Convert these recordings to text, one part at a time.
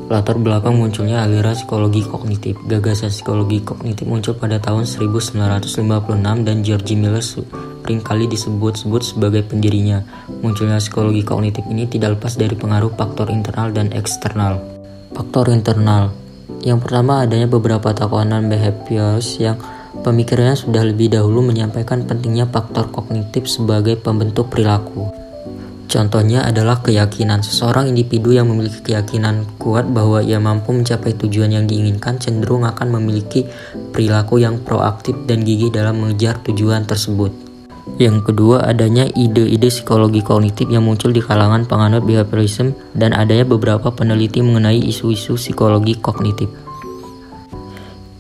Latar belakang munculnya aliran psikologi kognitif. Gagasan psikologi kognitif muncul pada tahun 1956 dan George Miller seringkali disebut-sebut sebagai pendirinya. Munculnya psikologi kognitif ini tidak lepas dari pengaruh faktor internal dan eksternal. Faktor internal. Yang pertama, adanya beberapa tokoh non-behaviorist yang pemikirannya sudah lebih dahulu menyampaikan pentingnya faktor kognitif sebagai pembentuk perilaku. Contohnya adalah keyakinan. Seseorang individu yang memiliki keyakinan kuat bahwa ia mampu mencapai tujuan yang diinginkan cenderung akan memiliki perilaku yang proaktif dan gigih dalam mengejar tujuan tersebut. Yang kedua, adanya ide-ide psikologi kognitif yang muncul di kalangan penganut behaviorism dan adanya beberapa peneliti mengenai isu-isu psikologi kognitif.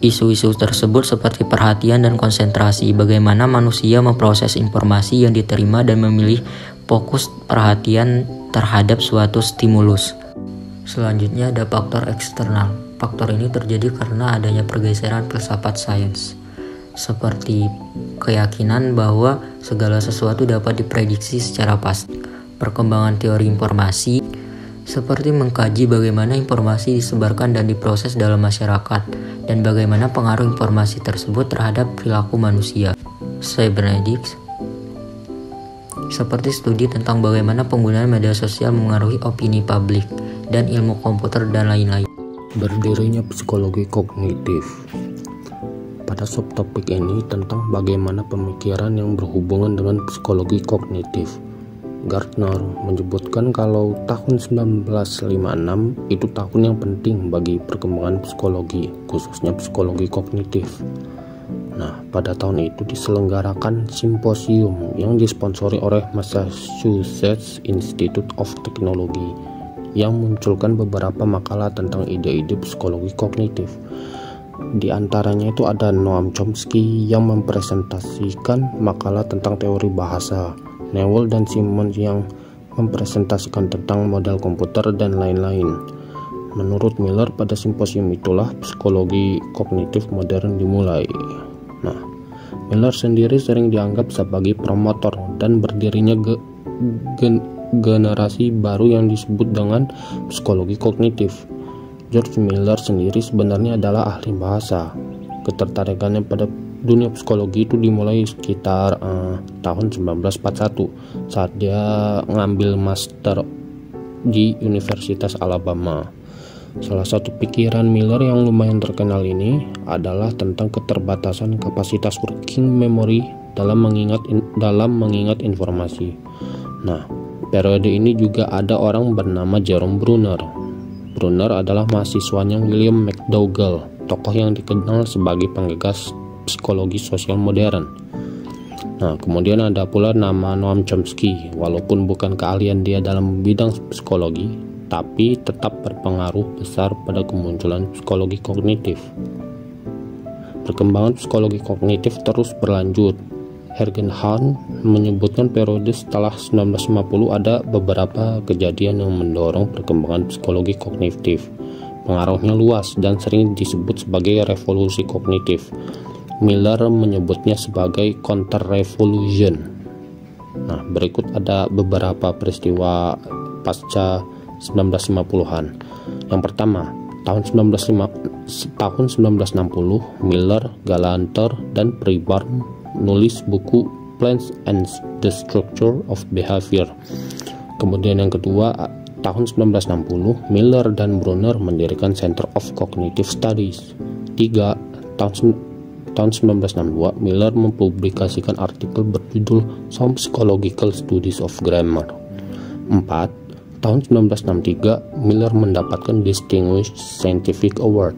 Isu-isu tersebut seperti perhatian dan konsentrasi, bagaimana manusia memproses informasi yang diterima dan memilih fokus perhatian terhadap suatu stimulus. Selanjutnya ada faktor eksternal. Faktor ini terjadi karena adanya pergeseran filsafat sains, seperti keyakinan bahwa segala sesuatu dapat diprediksi secara pasti. Perkembangan teori informasi, seperti mengkaji bagaimana informasi disebarkan dan diproses dalam masyarakat, dan bagaimana pengaruh informasi tersebut terhadap perilaku manusia. Cybernetics, seperti studi tentang bagaimana penggunaan media sosial mengaruhi opini publik, dan ilmu komputer dan lain-lain. Berdirinya psikologi kognitif. Pada subtopik ini tentang bagaimana pemikiran yang berhubungan dengan psikologi kognitif. Gardner menyebutkan kalau tahun 1956 itu tahun yang penting bagi perkembangan psikologi, khususnya psikologi kognitif. Nah, pada tahun itu diselenggarakan simposium yang disponsori oleh Massachusetts Institute of Technology yang munculkan beberapa makalah tentang ide-ide psikologi kognitif. Di antaranya itu ada Noam Chomsky yang mempresentasikan makalah tentang teori bahasa, Newell dan Simons yang mempresentasikan tentang model komputer dan lain-lain. Menurut Miller, pada simposium itulah psikologi kognitif modern dimulai. Nah, Miller sendiri sering dianggap sebagai promotor dan berdirinya generasi baru yang disebut dengan psikologi kognitif. George Miller sendiri sebenarnya adalah ahli bahasa. Ketertarikannya pada dunia psikologi itu dimulai sekitar tahun 1941 saat dia ngambil master di Universitas Alabama. Salah satu pikiran Miller yang lumayan terkenal ini adalah tentang keterbatasan kapasitas working memory dalam mengingat informasi. Nah, periode ini juga ada orang bernama Jerome Bruner. Bruner adalah mahasiswanya William McDougall, tokoh yang dikenal sebagai penggagas psikologi sosial modern. Nah, kemudian ada pula nama Noam Chomsky. Walaupun bukan keahlian dia dalam bidang psikologi, tapi tetap berpengaruh besar pada kemunculan psikologi kognitif. Perkembangan psikologi kognitif terus berlanjut. Jürgen Hahn menyebutkan periode setelah 1950 ada beberapa kejadian yang mendorong perkembangan psikologi kognitif. Pengaruhnya luas dan sering disebut sebagai revolusi kognitif. Miller menyebutnya sebagai counter-revolution. Nah, berikut ada beberapa peristiwa pasca 1950-an. Yang pertama, tahun 1960, Miller, Galanter, dan Preborn nulis buku Plans and the Structure of Behavior. Kemudian yang kedua, tahun 1960, Miller dan Bruner mendirikan Center of Cognitive Studies. 3. Tahun 1962, Miller mempublikasikan artikel berjudul Some Psychological Studies of Grammar. 4. Tahun 1963, Miller mendapatkan Distinguished Scientific Award.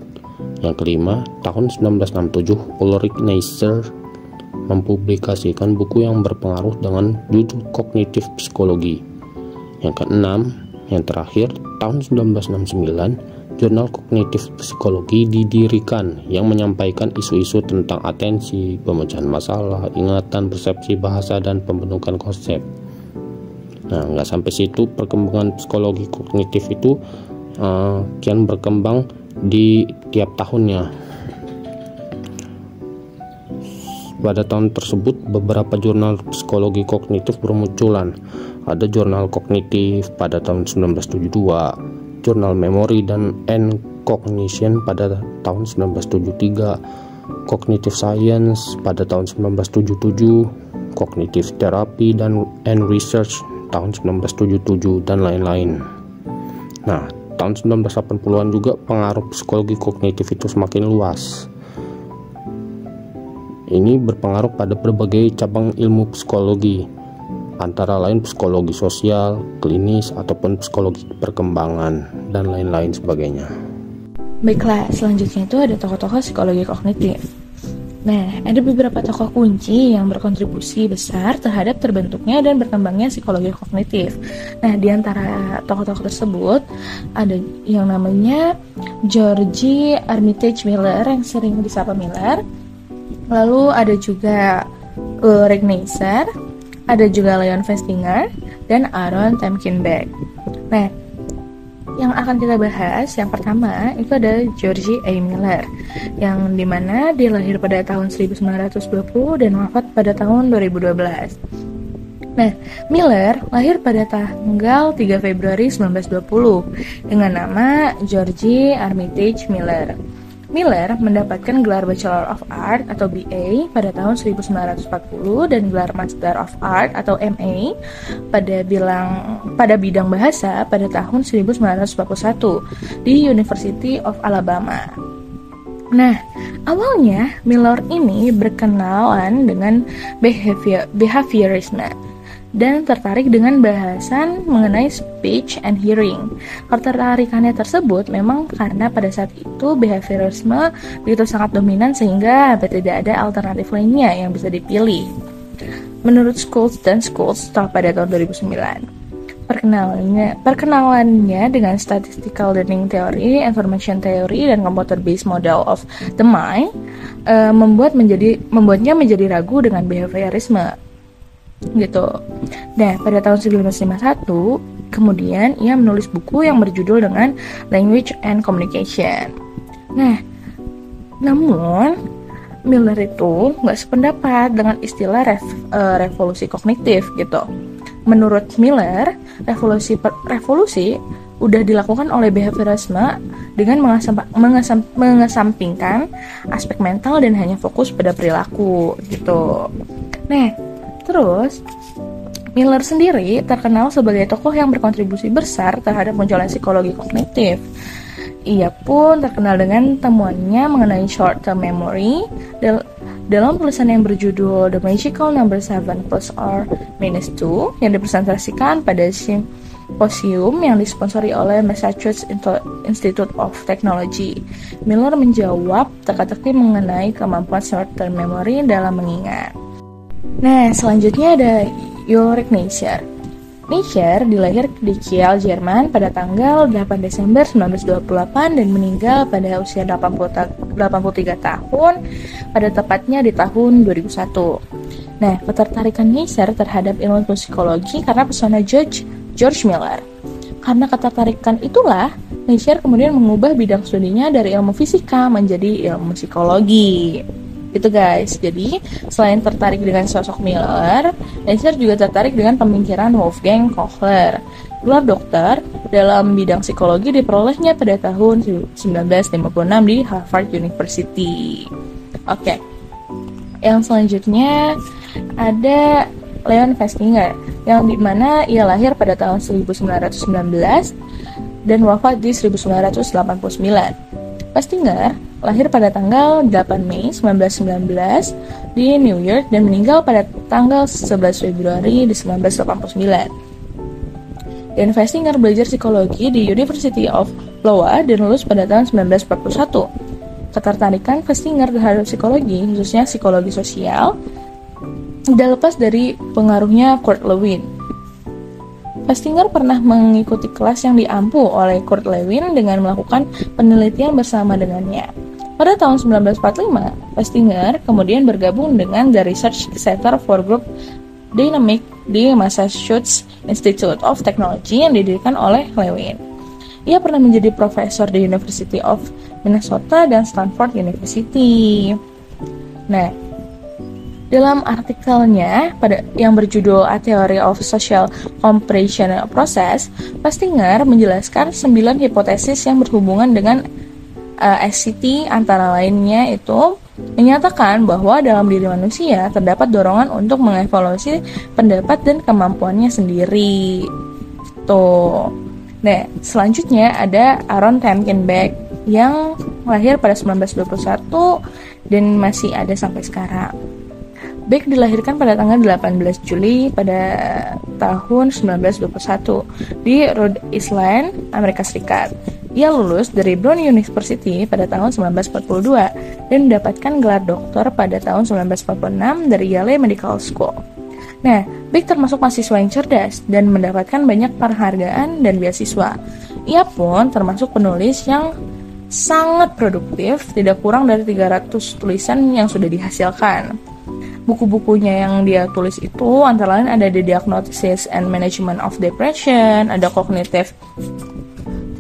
Yang kelima, tahun 1967, Ulrich Neisser mempublikasikan buku yang berpengaruh dengan judul Kognitif Psikologi. Yang keenam, yang terakhir, tahun 1969, Jurnal Kognitif Psikologi didirikan yang menyampaikan isu-isu tentang atensi, pemecahan masalah, ingatan, persepsi bahasa, dan pembentukan konsep. Nah, nggak sampai situ, perkembangan psikologi kognitif itu kian berkembang di tiap tahunnya. Pada tahun tersebut, beberapa jurnal psikologi kognitif bermunculan. Ada jurnal kognitif pada tahun 1972, Journal Memory and Cognition pada tahun 1973, Cognitive Science pada tahun 1977, Cognitive Therapy and Research tahun 1977, dan lain-lain. Nah, tahun 1980-an juga pengaruh psikologi kognitif itu semakin luas. Ini berpengaruh pada berbagai cabang ilmu psikologi, antara lain psikologi sosial, klinis, ataupun psikologi perkembangan, dan lain-lain sebagainya. Baiklah, selanjutnya itu ada tokoh-tokoh psikologi kognitif. Nah, ada beberapa tokoh kunci yang berkontribusi besar terhadap terbentuknya dan berkembangnya psikologi kognitif. Nah, di antara tokoh-tokoh tersebut ada yang namanya George Armitage Miller, yang sering disapa Miller. Lalu ada juga Ulrich Neisser, ada juga Leon Festinger, dan Aaron Temkinbeck. Nah, yang akan kita bahas yang pertama itu ada George A. Miller, yang dimana dia lahir pada tahun 1920 dan wafat pada tahun 2012. Nah, Miller lahir pada tanggal 3 Februari 1920 dengan nama George Armitage Miller. Miller mendapatkan gelar Bachelor of Art atau BA pada tahun 1940 dan gelar Master of Art atau MA pada bidang bahasa pada tahun 1941 di University of Alabama. Nah, awalnya Miller ini berkenalan dengan behaviorisme dan tertarik dengan bahasan mengenai speech and hearing. Ketertarikannya tersebut memang karena pada saat itu behaviorisme begitu sangat dominan sehingga tidak ada alternatif lainnya yang bisa dipilih. Menurut Schultz pada tahun 2009, perkenalannya dengan statistical learning theory, information theory, dan computer-based model of the mind membuatnya menjadi ragu dengan behaviorisme. Gitu. Nah, pada tahun 1951, kemudian ia menulis buku yang berjudul dengan Language and Communication. Nah, namun Miller itu nggak sependapat dengan istilah revolusi kognitif gitu. Menurut Miller, revolusi udah dilakukan oleh behaviorisme dengan mengesampingkan aspek mental dan hanya fokus pada perilaku gitu. Nah, terus, Miller sendiri terkenal sebagai tokoh yang berkontribusi besar terhadap munculnya psikologi kognitif. Ia pun terkenal dengan temuannya mengenai short-term memory dalam tulisan yang berjudul The Magical Number 7 plus or minus 2 yang dipresentasikan pada simposium yang disponsori oleh Massachusetts Institute of Technology. Miller menjawab teka-teki mengenai kemampuan short-term memory dalam mengingat. Nah, selanjutnya ada Ulrich Neisser. Neisser dilahir di Kiel, Jerman pada tanggal 8 Desember 1928 dan meninggal pada usia 83 tahun pada tepatnya di tahun 2001. Nah, ketertarikan Neisser terhadap ilmu psikologi karena pesona George Miller. Karena ketertarikan itulah, Neisser kemudian mengubah bidang studinya dari ilmu fisika menjadi ilmu psikologi. Gitu guys, jadi selain tertarik dengan sosok Miller, Neisser juga tertarik dengan pemikiran Wolfgang Kohler. Gelar dokter dalam bidang psikologi diperolehnya pada tahun 1956 di Harvard University. Oke. Yang selanjutnya ada Leon Festinger, yang dimana ia lahir pada tahun 1919 dan wafat di 1989. Festinger lahir pada tanggal 8 Mei 1919 di New York dan meninggal pada tanggal 11 Februari di 1989. Dan Festinger belajar psikologi di University of Iowa dan lulus pada tahun 1941. Ketertarikan Festinger terhadap psikologi, khususnya psikologi sosial, tidak lepas dari pengaruhnya Kurt Lewin. Festinger pernah mengikuti kelas yang diampu oleh Kurt Lewin dengan melakukan penelitian bersama dengannya. Pada tahun 1945, Festinger kemudian bergabung dengan The Research Center for Group Dynamics di Massachusetts Institute of Technology yang didirikan oleh Lewin. Ia pernah menjadi profesor di University of Minnesota dan Stanford University. Nah, Dalam artikelnya yang berjudul A Theory of Social Compression Process, Festinger menjelaskan 9 hipotesis yang berhubungan dengan SCT, antara lainnya itu menyatakan bahwa dalam diri manusia terdapat dorongan untuk mengevaluasi pendapat dan kemampuannya sendiri. Tuh. Nah, selanjutnya ada Aaron Temkin Beck yang lahir pada 1921 dan masih ada sampai sekarang. Beck dilahirkan pada tanggal 18 Juli pada tahun 1921 di Rhode Island, Amerika Serikat. Ia lulus dari Brown University pada tahun 1942 dan mendapatkan gelar doktor pada tahun 1946 dari Yale Medical School. Nah, Beck termasuk mahasiswa yang cerdas dan mendapatkan banyak penghargaan dan beasiswa. Ia pun termasuk penulis yang sangat produktif, tidak kurang dari 300 tulisan yang sudah dihasilkan. Buku-bukunya yang dia tulis itu antara lain ada The Diagnosis and Management of Depression, ada Cognitive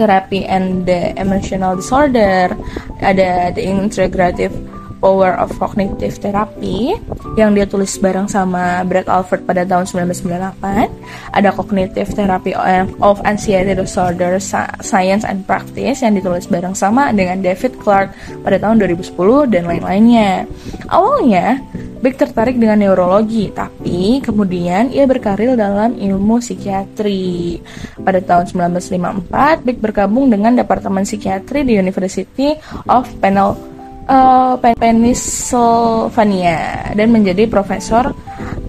Therapy and the Emotional Disorder, ada The Integrative Power of Cognitive Therapy yang dia tulis bareng sama Brad Alford pada tahun 1998, ada Cognitive Therapy of Anxiety Disorder Science and Practice yang ditulis bareng sama dengan David Clark pada tahun 2010 dan lain-lainnya. Awalnya Beck tertarik dengan neurologi, tapi kemudian ia berkarir dalam ilmu psikiatri. Pada tahun 1954, Beck bergabung dengan Departemen Psikiatri di University of Pennsylvania dan menjadi profesor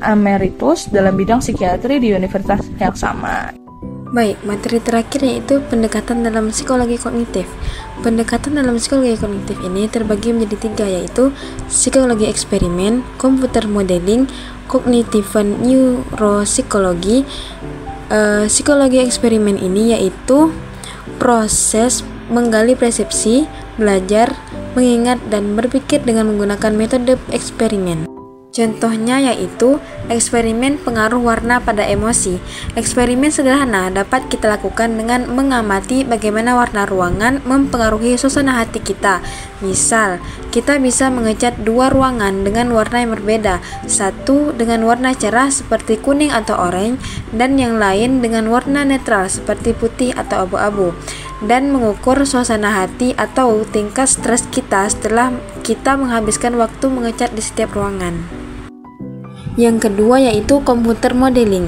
emeritus dalam bidang psikiatri di universitas yang sama. Baik, materi terakhir yaitu pendekatan dalam psikologi kognitif. Pendekatan dalam psikologi kognitif ini terbagi menjadi 3, yaitu psikologi eksperimen, komputer modeling, kognitif neuropsikologi. Psikologi eksperimen ini yaitu proses menggali persepsi, belajar, mengingat, dan berpikir dengan menggunakan metode eksperimen. Contohnya yaitu eksperimen pengaruh warna pada emosi. Eksperimen sederhana dapat kita lakukan dengan mengamati bagaimana warna ruangan mempengaruhi suasana hati kita. Misal, kita bisa mengecat 2 ruangan dengan warna yang berbeda, satu dengan warna cerah seperti kuning atau oranye, dan yang lain dengan warna netral seperti putih atau abu-abu, dan mengukur suasana hati atau tingkat stres kita setelah kita menghabiskan waktu mengecat di setiap ruangan. Yang kedua yaitu komputer modeling.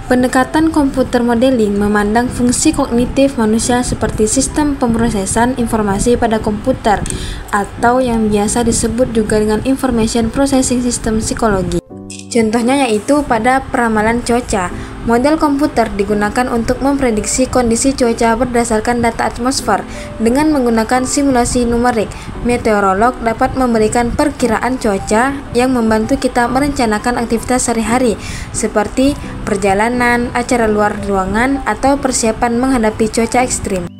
Pendekatan komputer modeling memandang fungsi kognitif manusia seperti sistem pemrosesan informasi pada komputer, atau yang biasa disebut juga dengan information processing system psikologi. Contohnya yaitu pada peramalan cuaca. Model komputer digunakan untuk memprediksi kondisi cuaca berdasarkan data atmosfer. Dengan menggunakan simulasi numerik, meteorolog dapat memberikan perkiraan cuaca yang membantu kita merencanakan aktivitas sehari-hari, seperti perjalanan, acara luar ruangan, atau persiapan menghadapi cuaca ekstrim.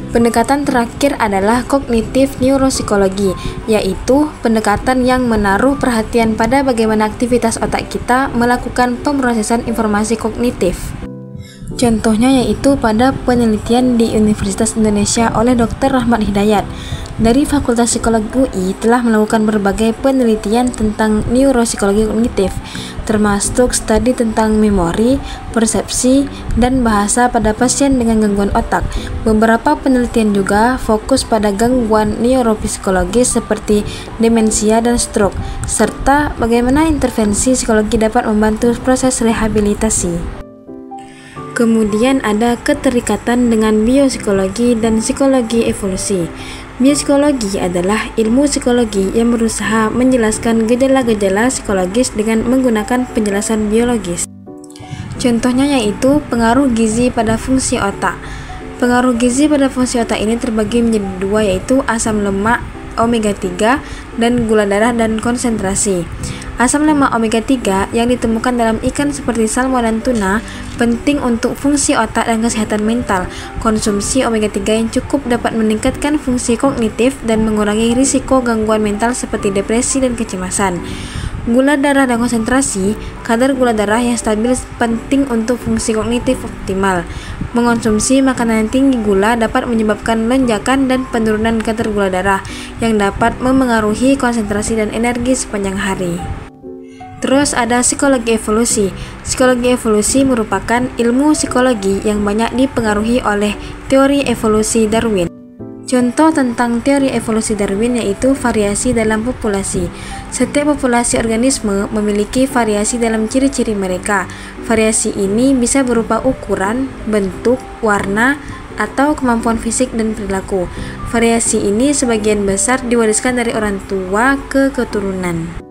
Pendekatan terakhir adalah kognitif neuropsikologi, yaitu pendekatan yang menaruh perhatian pada bagaimana aktivitas otak kita melakukan pemrosesan informasi kognitif. Contohnya yaitu pada penelitian di Universitas Indonesia oleh Dr. Rahmat Hidayat dari Fakultas Psikologi UI telah melakukan berbagai penelitian tentang neuropsikologi kognitif, termasuk studi tentang memori, persepsi, dan bahasa pada pasien dengan gangguan otak. Beberapa penelitian juga fokus pada gangguan neuropsikologis seperti demensia dan stroke, serta bagaimana intervensi psikologi dapat membantu proses rehabilitasi. Kemudian ada keterikatan dengan biopsikologi dan psikologi evolusi. Biopsikologi adalah ilmu psikologi yang berusaha menjelaskan gejala-gejala psikologis dengan menggunakan penjelasan biologis. Contohnya yaitu pengaruh gizi pada fungsi otak. Pengaruh gizi pada fungsi otak ini terbagi menjadi 2, yaitu asam lemak omega 3 dan gula darah dan konsentrasi. Asam lemak omega 3 yang ditemukan dalam ikan seperti salmon dan tuna penting untuk fungsi otak dan kesehatan mental. Konsumsi omega 3 yang cukup dapat meningkatkan fungsi kognitif dan mengurangi risiko gangguan mental seperti depresi dan kecemasan. Gula darah dan konsentrasi, kadar gula darah yang stabil penting untuk fungsi kognitif optimal. Mengonsumsi makanan yang tinggi gula dapat menyebabkan lonjakan dan penurunan kadar gula darah yang dapat memengaruhi konsentrasi dan energi sepanjang hari. Terus ada psikologi evolusi. Psikologi evolusi merupakan ilmu psikologi yang banyak dipengaruhi oleh teori evolusi Darwin. Contoh tentang teori evolusi Darwin yaitu variasi dalam populasi. Setiap populasi organisme memiliki variasi dalam ciri-ciri mereka. Variasi ini bisa berupa ukuran, bentuk, warna, atau kemampuan fisik dan perilaku. Variasi ini sebagian besar diwariskan dari orang tua ke keturunan.